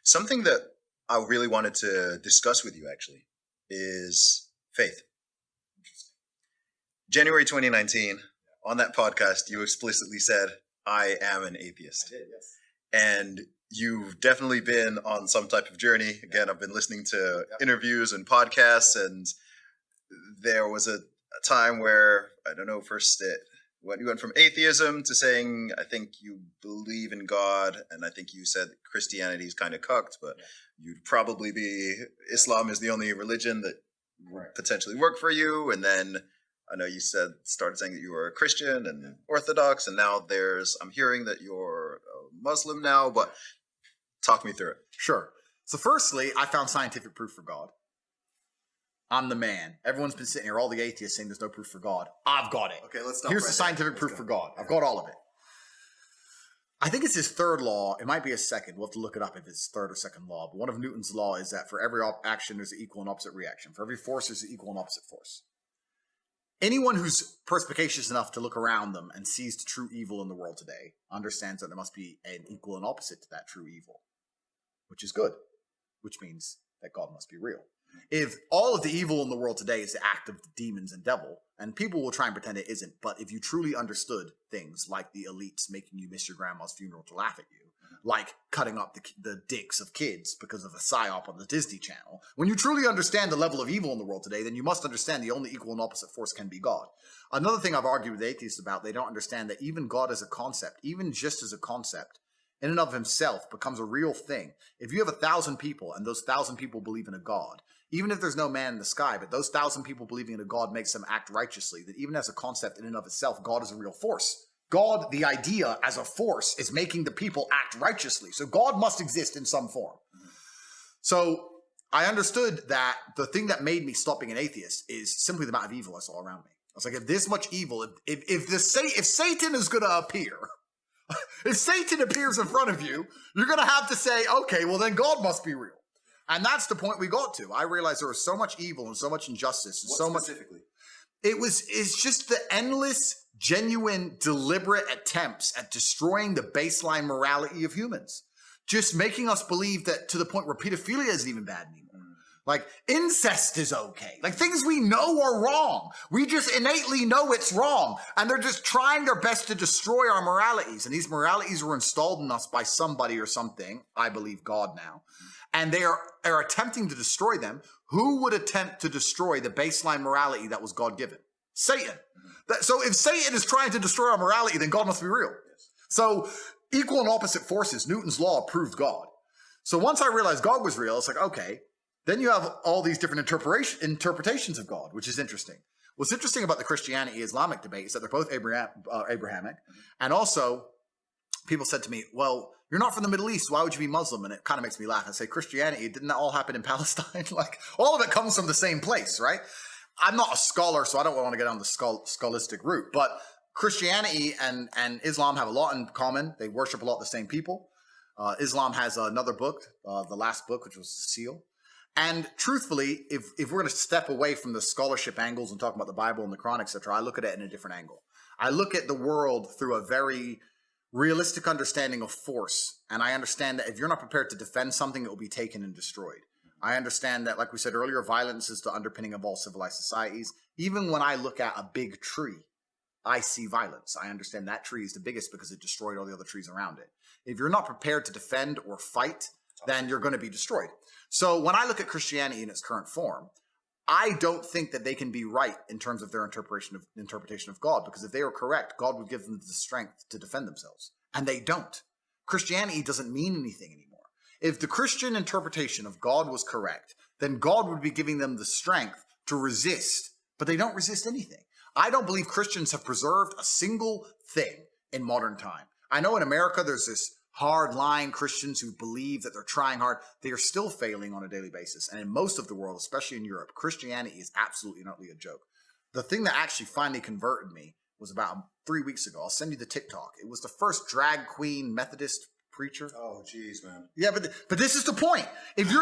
Something that I really wanted to discuss with you actually is faith. January 2019, on that podcast, you explicitly said, I am an atheist. I did, yes. And you've definitely been on some type of journey. Again, I've been listening to interviews and podcasts, and there was a time where, I don't know, first when you went from atheism to saying, I think you believe in God, and I think you said Christianity is kind of cucked, but you'd probably be, Islam is the only religion that would potentially work for you. And then I know you started saying that you were a Christian and Orthodox, and now I'm hearing that you're a Muslim now, but talk me through it. Sure. So firstly, I found scientific proof for God. I'm the man. Everyone's been sitting here, all the atheists saying there's no proof for God. I've got it. Okay, let's stop. Here's the scientific proof for God. I've got all of it. I think it's his third law. It might be his second. We'll have to look it up if it's third or second law. But one of Newton's law is that for every action, there's an equal and opposite reaction. For every force, there's an equal and opposite force. Anyone who's perspicacious enough to look around them and sees the true evil in the world today understands that there must be an equal and opposite to that true evil, which is good, which means that God must be real. If all of the evil in the world today is the act of the demons and devil, and people will try and pretend it isn't, but if you truly understood things like the elites making you miss your grandma's funeral to laugh at you, like cutting up the dicks of kids because of a psyop on the Disney Channel, when you truly understand the level of evil in the world today, then you must understand the only equal and opposite force can be God. Another thing I've argued with atheists about, they don't understand that even God as a concept, even just as a concept, in and of himself becomes a real thing. If you have 1,000 people and those 1,000 people believe in a God, even if there's no man in the sky, but those 1,000 people believing in a God makes them act righteously, that even as a concept in and of itself, God is a real force. God, the idea as a force, is making the people act righteously. So God must exist in some form. So I understood that the thing that made me stop being an atheist is simply the amount of evil I saw around me. I was like, if this much evil, if Satan is going to appear, if Satan appears in front of you, you're going to have to say, okay, well then God must be real. And that's the point we got to. I realized there was so much evil and so much injustice. And what so specifically? It's just the endless, genuine, deliberate attempts at destroying the baseline morality of humans. Just making us believe that to the point where pedophilia isn't even bad anymore. Like incest is okay. Like things we know are wrong. We just innately know it's wrong. And they're just trying their best to destroy our moralities. And these moralities were installed in us by somebody or something. I believe God now. And they are attempting to destroy them. Who would attempt to destroy the baseline morality that was God-given? Satan. So if Satan is trying to destroy our morality, then God must be real. So equal and opposite forces, Newton's law proved God. So once I realized God was real, it's like, okay, then you have all these different interpretations of God, which is interesting. What's interesting about the Christianity-Islamic debate is that they're both Abrahamic. And also, people said to me, well, you're not from the Middle East. Why would you be Muslim? And it kind of makes me laugh. I say, Christianity, didn't that all happen in Palestine? Like, all of it comes from the same place, right? I'm not a scholar, so I don't want to get on the scholastic route. But Christianity and Islam have a lot in common. They worship a lot the same people. Islam has another book, the last book, which was the Seal. And truthfully, if we're going to step away from the scholarship angles and talk about the Bible and the Quran, etc., I look at it in a different angle. I look at the world through a very realistic understanding of force. And I understand that if you're not prepared to defend something, it will be taken and destroyed. I understand that, like we said earlier, violence is the underpinning of all civilized societies. Even when I look at a big tree, I see violence. I understand that tree is the biggest because it destroyed all the other trees around it. If you're not prepared to defend or fight, then you're going to be destroyed. So when I look at Christianity in its current form, I don't think that they can be right in terms of their interpretation of God, because if they were correct, God would give them the strength to defend themselves. And they don't. Christianity doesn't mean anything anymore. If the Christian interpretation of God was correct, then God would be giving them the strength to resist, but they don't resist anything. I don't believe Christians have preserved a single thing in modern time. I know in America there's this hard-line Christians who believe that they're trying hard. They are still failing on a daily basis. And in most of the world, especially in Europe, Christianity is absolutely and utterly a joke. The thing that actually finally converted me was about 3 weeks ago. I'll send you the TikTok. It was the first drag queen Methodist preacher. Oh, geez, man. Yeah, but this is the point. If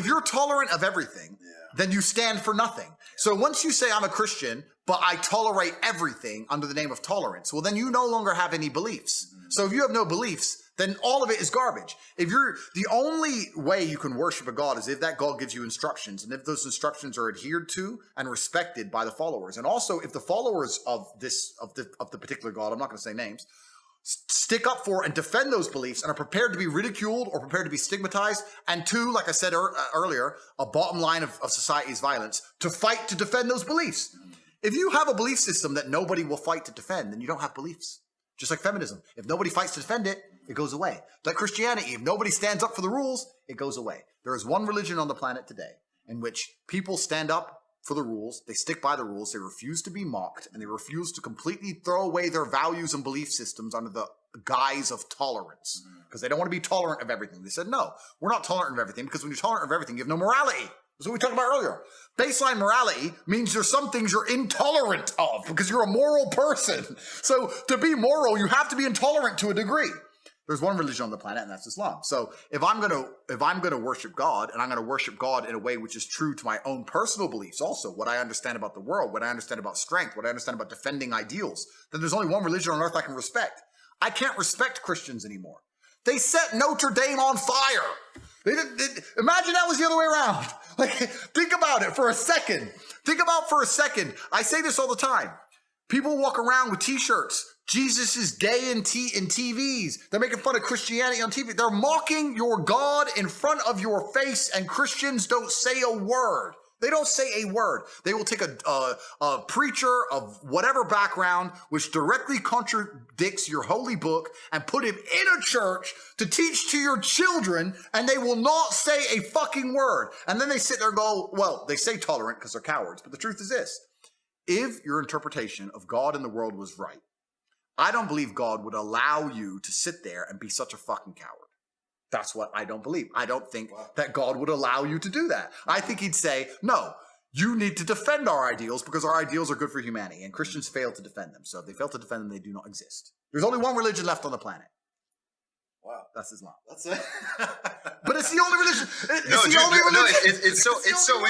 you're tolerant of everything, then you stand for nothing. So once you say I'm a Christian, but I tolerate everything under the name of tolerance, well, then you no longer have any beliefs. So if you have no beliefs, then all of it is garbage. If you're the only way you can worship a God is if that God gives you instructions, and if those instructions are adhered to and respected by the followers, and also if the followers of the particular God, I'm not going to say names, stick up for and defend those beliefs and are prepared to be ridiculed or prepared to be stigmatized. And two, like I said earlier, a bottom line of society's violence, to fight to defend those beliefs. If you have a belief system that nobody will fight to defend, then you don't have beliefs. Just like feminism. If nobody fights to defend it, it goes away. Like Christianity, if nobody stands up for the rules, it goes away. There is one religion on the planet today in which people stand up for the rules, they stick by the rules, they refuse to be mocked, and they refuse to completely throw away their values and belief systems under the guise of tolerance. Because they don't want to be tolerant of everything. They said, no, we're not tolerant of everything, because when you're tolerant of everything, you have no morality. That's what we talked about earlier. Baseline morality means there's some things you're intolerant of because you're a moral person. So to be moral, you have to be intolerant to a degree. There's one religion on the planet, and that's Islam. So if I'm gonna worship God, and I'm gonna worship God in a way which is true to my own personal beliefs, also what I understand about the world, what I understand about strength, what I understand about defending ideals, then there's only one religion on earth I can respect. I can't respect Christians anymore. They set Notre Dame on fire. Imagine that was the other way around. Like, think about it for a second. I say this all the time. People walk around with t-shirts. Jesus is gay in TVs. They're making fun of Christianity on TV. They're mocking your God in front of your face, and Christians don't say a word. They don't say a word. They will take a preacher of whatever background which directly contradicts your holy book and put him in a church to teach to your children, and they will not say a fucking word. And then they sit there and go, well, they say tolerant because they're cowards. But the truth is this. If your interpretation of God and the world was right, I don't believe God would allow you to sit there and be such a fucking coward. That's what I don't believe. I don't think that God would allow you to do that. I think he'd say, no, you need to defend our ideals because our ideals are good for humanity, and Christians fail to defend them. So if they fail to defend them, they do not exist. There's only one religion left on the planet. Wow. That's Islam. That's it. But it's the only religion. It's so